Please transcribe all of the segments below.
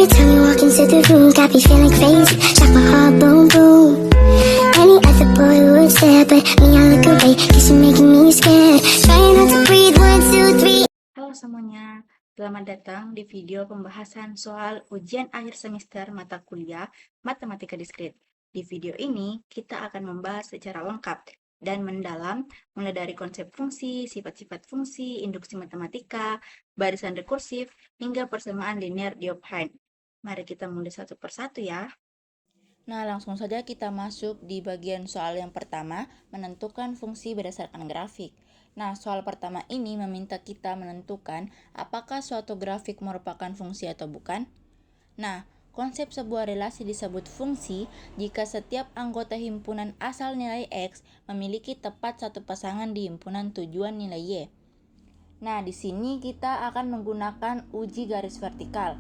time you walk into the room, got me feeling crazy, like my heart boom boom. Any other boy would stare, but me I look away, cause you're making me scared. Trying not to breathe, 1, 2, 3. Halo semuanya, selamat datang di video pembahasan soal ujian akhir semester mata kuliah Matematika Diskrit. Di video ini, kita akan membahas secara lengkap dan mendalam mulai dari konsep fungsi, sifat-sifat fungsi, induksi matematika, barisan rekursif, hingga persamaan linear Diophain. Mari kita mulai satu persatu ya. Nah, langsung saja kita masuk di bagian soal yang pertama, menentukan fungsi berdasarkan grafik. Nah, soal pertama ini meminta kita menentukan apakah suatu grafik merupakan fungsi atau bukan. Nah, konsep sebuah relasi disebut fungsi jika setiap anggota himpunan asal nilai X memiliki tepat satu pasangan di himpunan tujuan nilai Y. Nah, di sini kita akan menggunakan uji garis vertikal.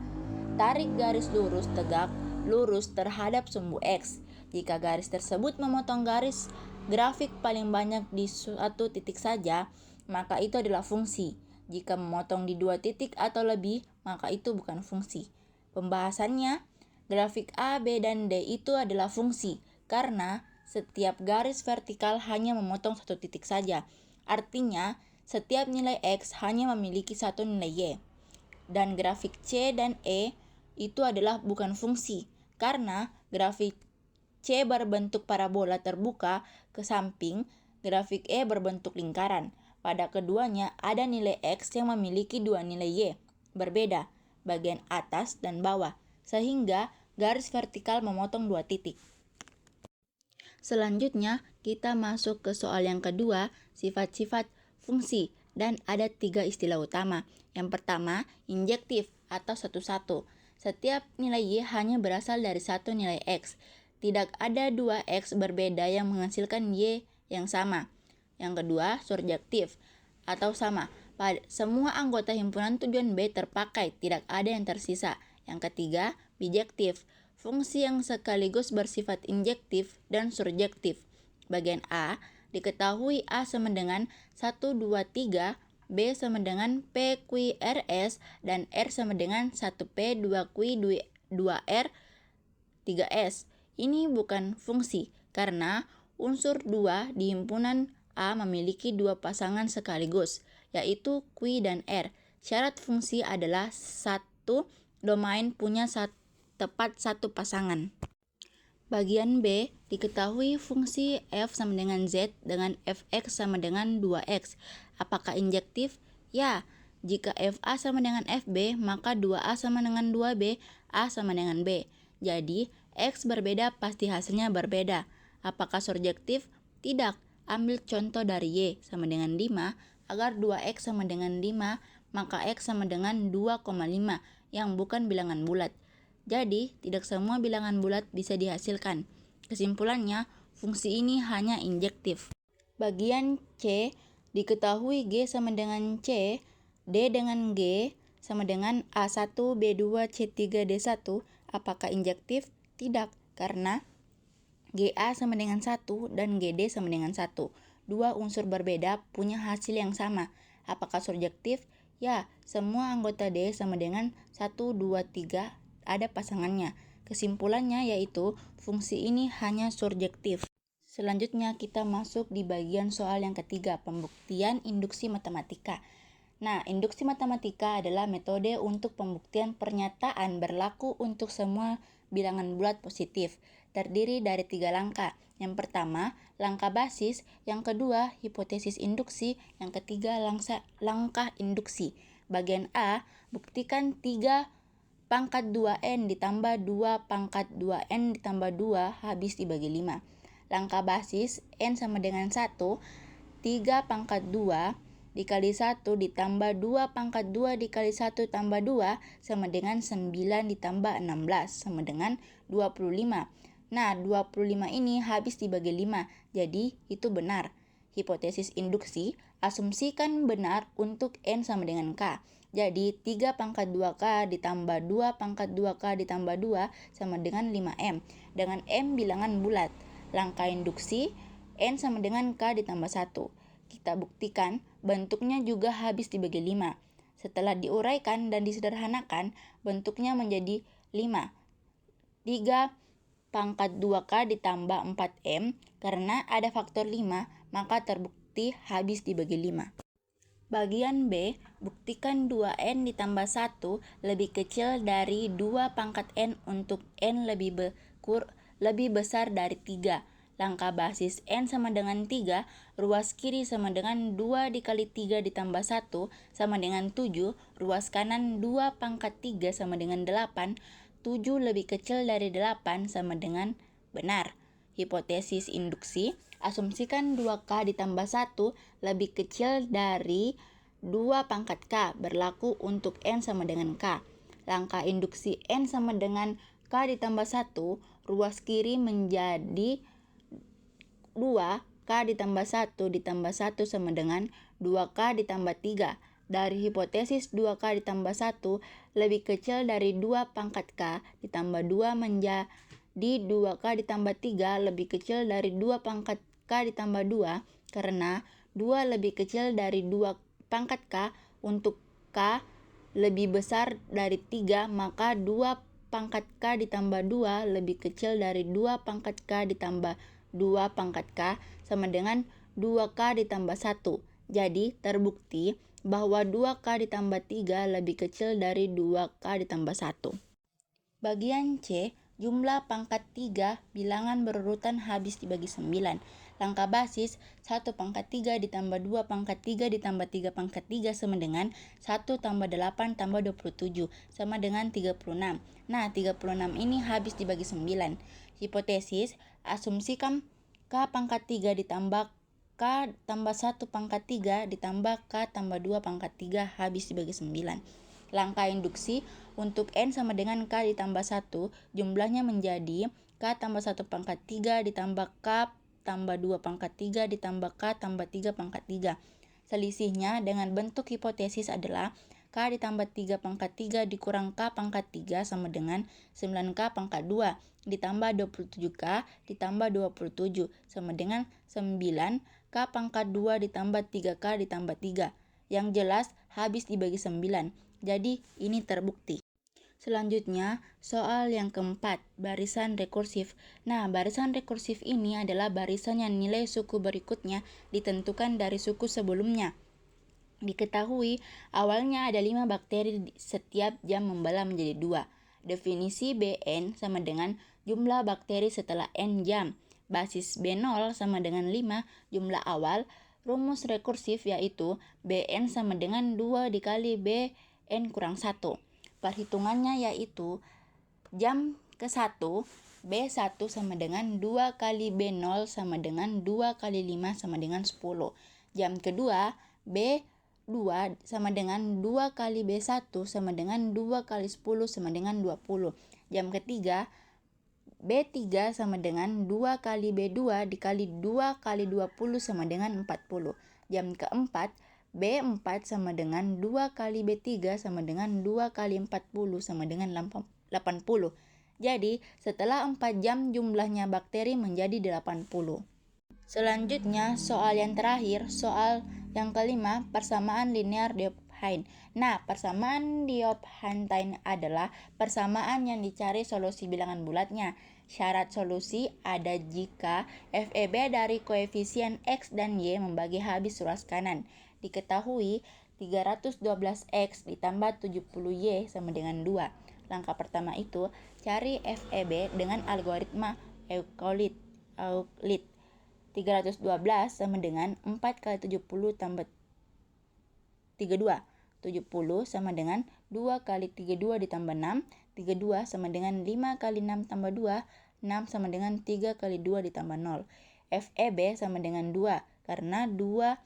Tarik garis lurus tegak lurus terhadap sumbu X. Jika garis tersebut memotong garis grafik paling banyak di suatu titik saja, maka itu adalah fungsi. Jika memotong di 2 titik atau lebih, maka itu bukan fungsi. Pembahasannya, grafik A, B, dan D itu adalah fungsi, karena setiap garis vertikal hanya memotong satu titik saja. Artinya, setiap nilai X hanya memiliki satu nilai Y. Dan grafik C dan E itu adalah bukan fungsi, karena grafik C berbentuk parabola terbuka ke samping, grafik E berbentuk lingkaran. Pada keduanya ada nilai X yang memiliki 2 nilai Y, berbeda, bagian atas dan bawah, sehingga garis vertikal memotong 2 titik. Selanjutnya, kita masuk ke soal yang kedua, sifat-sifat fungsi, dan ada 3 istilah utama. Yang pertama, injektif atau satu-satu. Setiap nilai Y hanya berasal dari satu nilai X. Tidak ada 2 X berbeda yang menghasilkan Y yang sama. Yang kedua, surjektif atau sama. Pada semua anggota himpunan tujuan B terpakai, tidak ada yang tersisa. Yang ketiga, bijektif. Fungsi yang sekaligus bersifat injektif dan surjektif. Bagian A, diketahui A sama dengan 1, 2, 3, B sama dengan P, Q, R, S, dan R sama dengan 1P, 2Q, 2R, 3S. Ini bukan fungsi, karena unsur 2 di himpunan A memiliki 2 pasangan sekaligus, yaitu Q dan R. Syarat fungsi adalah satu domain punya tepat satu pasangan. Bagian B, diketahui fungsi f sama dengan z dengan fx sama dengan 2x. Apakah injektif? Ya. Jika fa sama dengan fb, maka 2a sama dengan 2b, a sama dengan b. Jadi, x berbeda pasti hasilnya berbeda. Apakah surjektif? Tidak. Ambil contoh dari y sama dengan 5, agar 2x sama dengan 5, maka x sama dengan 2,5 yang bukan bilangan bulat. Jadi, tidak semua bilangan bulat bisa dihasilkan. Kesimpulannya, fungsi ini hanya injektif. Bagian C, diketahui G sama dengan C, D dengan G sama dengan A1, B2, C3, D1. Apakah injektif? Tidak, karena GA sama dengan 1 dan GD sama dengan 1. Dua unsur berbeda punya hasil yang sama. Apakah surjektif? Ya, semua anggota D sama dengan 1, 2, 3 ada pasangannya. Kesimpulannya yaitu fungsi ini hanya surjektif. Selanjutnya kita masuk di bagian soal yang ketiga, pembuktian induksi matematika. Nah, induksi matematika adalah metode untuk pembuktian pernyataan berlaku untuk semua bilangan bulat positif. Terdiri dari 3 langkah. Yang pertama, langkah basis. Yang kedua, hipotesis induksi. Yang ketiga, langkah induksi. Bagian A, buktikan 3 pangkat 2N ditambah 2 pangkat 2N ditambah 2 habis dibagi 5. Langkah basis, N sama dengan 1, 3 pangkat 2 dikali 1 ditambah 2 pangkat 2 dikali 1 tambah 2 sama dengan 9 ditambah 16 sama dengan 25. Nah, 25 ini habis dibagi 5, jadi itu benar. Hipotesis induksi, asumsikan benar untuk N sama dengan K. Jadi 3 pangkat 2K ditambah 2 pangkat 2K ditambah 2 sama dengan 5M. Dengan M bilangan bulat. Langkah induksi, N sama dengan K ditambah 1. Kita buktikan bentuknya juga habis dibagi 5. Setelah diuraikan dan disederhanakan, bentuknya menjadi 5. 3 pangkat 2K ditambah 4M, karena ada faktor 5, maka terbukti habis dibagi 5. Bagian B, buktikan 2N ditambah 1 lebih kecil dari 2 pangkat N untuk N lebih besar dari 3. Langkah basis N sama dengan 3, ruas kiri sama dengan 2 dikali 3 ditambah 1 sama dengan 7, ruas kanan 2 pangkat 3 sama dengan 8, 7 lebih kecil dari 8 sama dengan benar. Hipotesis induksi, asumsikan 2K ditambah 1 lebih kecil dari 2 pangkat K berlaku untuk N sama dengan K. Langkah induksi N sama dengan K ditambah 1, ruas kiri menjadi 2, K ditambah 1 ditambah 1 sama dengan 2K ditambah 3. Dari hipotesis 2K ditambah 1 lebih kecil dari 2 pangkat K ditambah 2 menjadi 2K ditambah 3 lebih kecil dari 2 pangkat K ditambah 2, karena 2 lebih kecil dari 2 pangkat K untuk K lebih besar dari 3, maka 2 pangkat K ditambah 2 lebih kecil dari 2 pangkat K ditambah 2 pangkat K sama dengan 2K ditambah 1. Jadi terbukti bahwa 2K ditambah 3 lebih kecil dari 2K ditambah 1. Bagian C, jumlah pangkat 3 bilangan berurutan habis dibagi 9. Langkah basis 1 pangkat 3 ditambah 2 pangkat 3 ditambah 3 pangkat 3 sama dengan 1 tambah 8 tambah 27 sama dengan 36. Nah, 36 ini habis dibagi 9. Hipotesis, asumsikan K pangkat 3 ditambah K tambah 1 pangkat 3 ditambah K tambah 2 pangkat 3 habis dibagi 9. Langkah induksi, untuk N sama dengan K ditambah 1, jumlahnya menjadi K tambah 1 pangkat 3 ditambah K tambah 2 pangkat 3 ditambah K tambah 3 pangkat 3. Selisihnya dengan bentuk hipotesis adalah K ditambah 3 pangkat 3 dikurang K pangkat 3 sama dengan 9K pangkat 2 ditambah 27K ditambah 27 sama dengan 9K pangkat 2 ditambah 3K ditambah 3. Yang jelas habis dibagi 9. Jadi ini terbukti. Selanjutnya, soal yang keempat, barisan rekursif. Nah, barisan rekursif ini adalah barisan yang nilai suku berikutnya ditentukan dari suku sebelumnya. Diketahui, awalnya ada 5 bakteri setiap jam membelah menjadi 2. Definisi Bn sama dengan jumlah bakteri setelah N jam. Basis B0 sama dengan 5 jumlah awal. Rumus rekursif yaitu Bn sama dengan 2 dikali Bn kurang 1. Perhitungannya yaitu jam ke-1 B1 sama dengan 2 kali B0 sama dengan 2 kali 5 sama dengan 10. Jam kedua B2 sama dengan 2 kali B1 sama dengan 2 kali 10 sama dengan 20. Jam ketiga B3 sama dengan 2 kali B2 dikali 2 kali 20 sama dengan 40. Jam keempat B4 sama dengan 2 kali B3 sama dengan 2 kali 40 sama dengan 80. Jadi setelah 4 jam jumlahnya bakteri menjadi 80. Selanjutnya soal yang terakhir, soal yang kelima, persamaan linear Diophantin. Nah, persamaan Diophantin adalah persamaan yang dicari solusi bilangan bulatnya. Syarat solusi ada jika FEB dari koefisien X dan Y membagi habis ruas kanan. Diketahui 312X ditambah 70Y sama dengan 2. Langkah pertama itu, cari FEB dengan algoritma Euclid. 312 sama dengan 4 kali 70 tambah 32. 70 sama dengan 2 kali 32 ditambah 6. 32 sama dengan 5 kali 6 tambah 2. 6 sama dengan 3 kali 2 ditambah 0. FEB sama dengan 2. Karena 2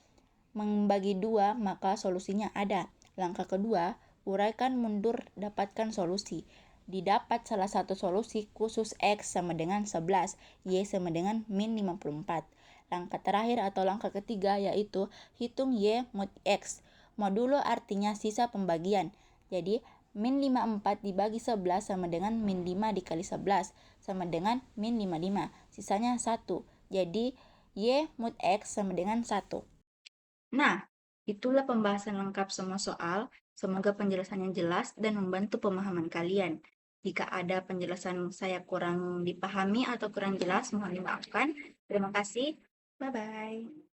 membagi 2 maka solusinya ada. Langkah kedua, uraikan mundur dapatkan solusi. Didapat salah satu solusi khusus X sama dengan 11, Y sama dengan min 54. Langkah terakhir atau langkah ketiga yaitu hitung Y mod X. Modulo artinya sisa pembagian. Jadi min 54 dibagi 11 sama dengan min 5 dikali 11 sama dengan min 55. Sisanya 1. Jadi Y mod X sama dengan 1. Nah, itulah pembahasan lengkap semua soal. Semoga penjelasannya jelas dan membantu pemahaman kalian. Jika ada penjelasan saya kurang dipahami atau kurang jelas, mohon dimaafkan. Terima kasih. Bye-bye.